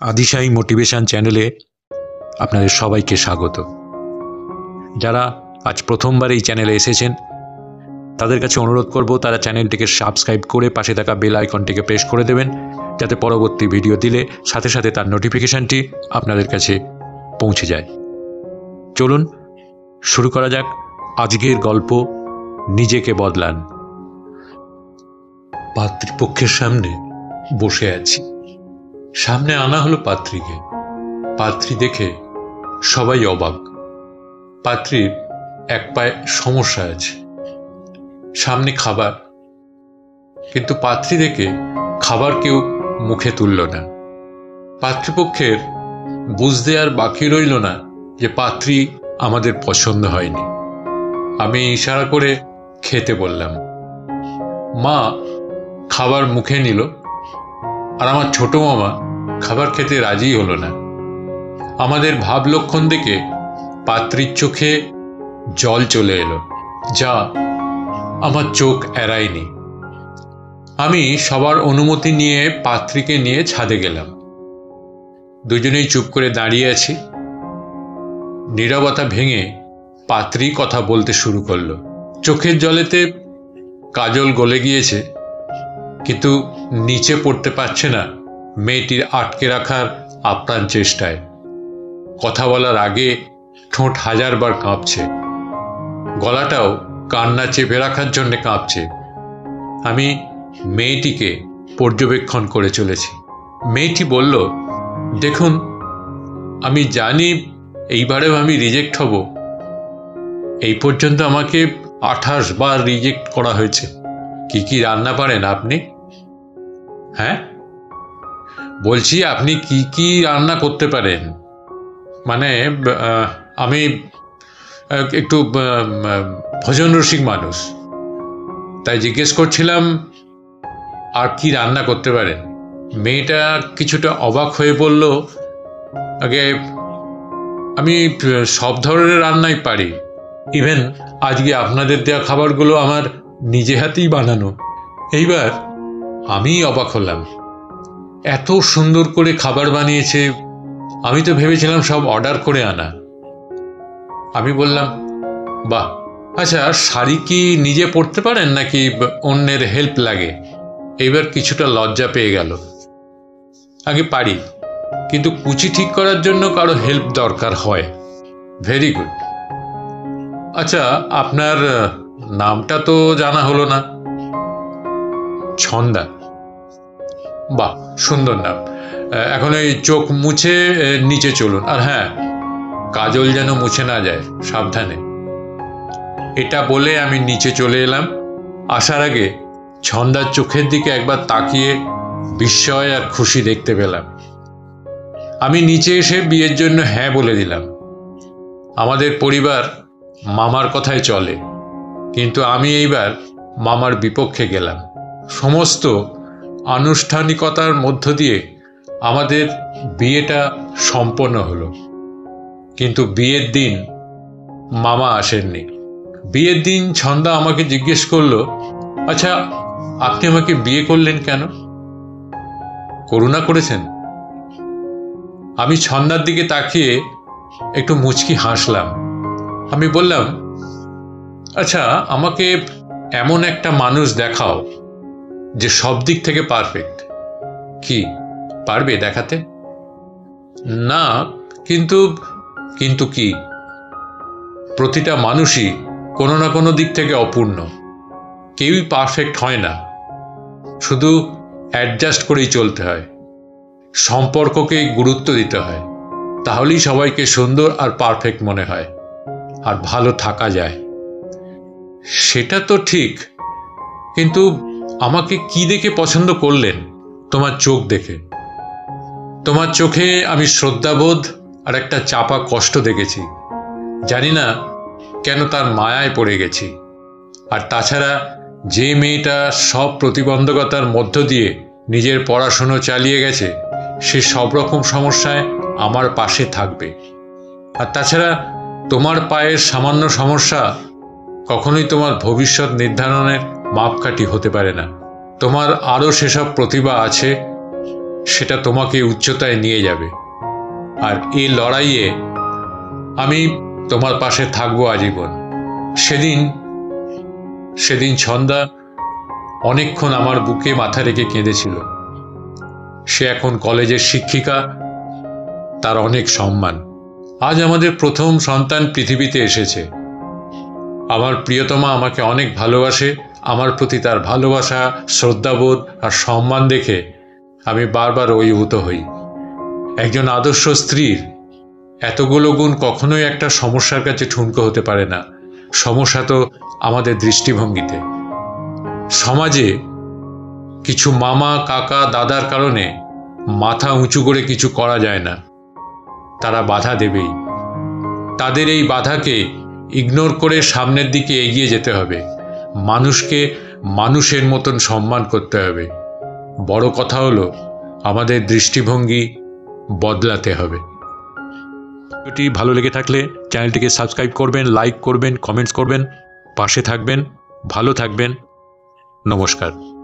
আদিশাই motivation চ্যানেলে আপনাদের সবাইকে স্বাগত। যারা আজ প্রথমবার এই চ্যানেলে এসেছেন তাদের কাছে অনুরোধ করব তারা চ্যানেলটিকে সাবস্ক্রাইব করে পাশে থাকা বেল আইকনটিকে প্রেস করে দেবেন, যাতে পরবর্তী ভিডিও দিলে সাথে সাথে তার নোটিফিকেশানটি আপনাদের কাছে পৌঁছে যায়। চলুন শুরু করা যাক আজকের গল্প, নিজেকে বদলান। পাত্রীপক্ষের সামনে বসে আছি। সামনে আনা হলো পাত্রীকে। পাত্রী দেখে সবাই অবাক। পাত্রীর এক পায়ে সমস্যা আছে, সামনে খাবার, কিন্তু পাত্রী দেখে খাবার কেউ মুখে তুলল না। পাত্রীপক্ষের বুঝতে আর বাকি রইল না যে পাত্রী আমাদের পছন্দ হয়নি। আমি ইশারা করে খেতে বললাম। মা খাবার মুখে নিল, আর আমার ছোট মামা খাবার খেতে রাজি হলো না। আমাদের ভাব লক্ষণ দেখে পাত্রীর চোখে জল চলে এলো, যা আমার চোখ এড়ায়নি। আমি সবার অনুমতি নিয়ে পাত্রীকে নিয়ে ছাদে গেলাম। দুজনেই চুপ করে দাঁড়িয়ে আছি। নীরবতা ভেঙে পাত্রী কথা বলতে শুরু করলো। চোখের জলেতে কাজল গলে গিয়েছে, কিন্তু নিচে পড়তে পারছে না মেয়েটির আটকে রাখার আপ্রাণ চেষ্টায়। কথা বলার আগে ঠোঁট হাজারবার কাঁপছে, গলাটাও কান্না চেপে রাখার জন্য কাঁপছে। আমি মেয়েটিকে পর্যবেক্ষণ করে চলেছি। মেয়েটি বলল, দেখুন, আমি জানি এইবারেও আমি রিজেক্ট হব। এই পর্যন্ত আমাকে 28 বার রিজেক্ট করা হয়েছে। কি কি রান্না পারেন আপনি? হ্যাঁ, বলছি আপনি কি কি রান্না করতে পারেন? মানে আমি একটু ভোজন রসিক মানুষ, তাই জিজ্ঞেস করছিলাম আর কি রান্না করতে পারেন। মেয়েটা কিছুটা অবাক হয়ে বলল, আগে আমি সব ধরনের রান্নাই পারি। ইভেন আজকে আপনাদের দেওয়া খাবারগুলো আমার নিজে হাতেই বানানো। এইবার আমি অবাক হলাম, এত সুন্দর করে খাবার বানিয়েছে। আমি তো ভেবেছিলাম সব অর্ডার করে আনা। আমি বললাম, বাহ, আচ্ছা শাড়ি কি নিজে পরতে পারেন নাকি অন্যের হেল্প লাগে? এইবার কিছুটা লজ্জা পেয়ে গেল। আগে পারি, কিন্তু কুচি ঠিক করার জন্য কারো হেল্প দরকার হয়। Very good. আচ্ছা, আপনার নামটা তো জানা হলো না। ছন্দা। বাহ, সুন্দর নাম। এখন এই চোখ মুছে নিচে চলুন, আর হ্যাঁ, কাজল যেন মুছে না যায়, সাবধানে। এটা বলে আমি নিচে চলে এলাম। আসার আগে ছন্দার চোখের দিকে একবার তাকিয়ে বিস্ময় আর খুশি দেখতে পেলাম। আমি নিচে এসে বিয়ের জন্য হ্যাঁ বলে দিলাম। আমাদের পরিবার মামার কথায় চলে, কিন্তু আমি এইবার মামার বিপক্ষে গেলাম। সমস্ত আনুষ্ঠানিকতার মধ্য দিয়ে আমাদের বিয়েটা সম্পন্ন হলো, কিন্তু বিয়ের দিন মামা আসেননি। বিয়ের দিন ছন্দা আমাকে জিজ্ঞেস করলো, আচ্ছা আপনি আমাকে বিয়ে করলেন কেন? করুণা করেছেন? আমি ছন্দার দিকে তাকিয়ে একটু মুচকি হাসলাম। আমি বললাম, আচ্ছা আমাকে এমন একটা মানুষ দেখাও যে সব দিক থেকে পারফেক্ট। কি পারবে দেখাতে? না, কিন্তু কিন্তু কি? প্রতিটা মানুষই কোনো না কোনো দিক থেকে অপূর্ণ। কেউই পারফেক্ট হয় না, শুধু অ্যাডজাস্ট করেই চলতে হয়। সম্পর্ককে গুরুত্ব দিতে হয়, তাহলেই সবাইকে সুন্দর আর পারফেক্ট মনে হয়, আর ভালো থাকা যায়। সেটা তো ঠিক, কিন্তু আমাকে কি দেখে পছন্দ করলেন? তোমার চোখ দেখে। তোমার চোখে আমি শ্রদ্ধাবোধ আর একটা চাপা কষ্ট দেখেছি। জানি না কেন তার মায়ায় পড়ে গেছি। আর তাছাড়া যে মেয়েটা সব প্রতিবন্ধকতার মধ্য দিয়ে নিজের পড়াশুনো চালিয়ে গেছে, সে সব রকম সমস্যায় আমার পাশে থাকবে। আর তাছাড়া তোমার পায়ের সামান্য সমস্যা কখনোই তোমার ভবিষ্যৎ নির্ধারণের মাপকাঠি হতে পারে না। তোমার আরও সেসব প্রতিভা আছে, সেটা তোমাকে উচ্চতায় নিয়ে যাবে। আর এই লড়াইয়ে আমি তোমার পাশে থাকবো আজীবন। সেদিন ছন্দা অনেকক্ষণ আমার বুকে মাথা রেখে কেঁদেছিল। সে এখন কলেজের শিক্ষিকা, তার অনেক সম্মান। আজ আমাদের প্রথম সন্তান পৃথিবীতে এসেছে। আমার প্রিয়তমা আমাকে অনেক ভালোবাসে। আমার প্রতি তার ভালোবাসা, শ্রদ্ধাবোধ আর সম্মান দেখে আমি বারবার অভিভূত হই। একজন আদর্শ স্ত্রীর এতগুলো গুণ কখনোই একটা সমস্যার কাছে ঠুনকো হতে পারে না। সমস্যা তো আমাদের দৃষ্টিভঙ্গিতে। সমাজে কিছু মামা, কাকা, দাদার কারণে মাথা উঁচু করে কিছু করা যায় না। তারা বাধা দেবেই। তাদের এই বাধাকে ইগনোর করে সামনের দিকে এগিয়ে যেতে হবে। মানুষকে মানুষের মতন সম্মান করতে হবে। বড় কথা হলো আমাদের দৃষ্টিভঙ্গি বদলাতে হবে। ভিডিওটি ভালো লেগে থাকলে চ্যানেলটিকে সাবস্ক্রাইব করবেন, লাইক করবেন, কমেন্টস করবেন, পাশে থাকবেন, ভালো থাকবেন। নমস্কার।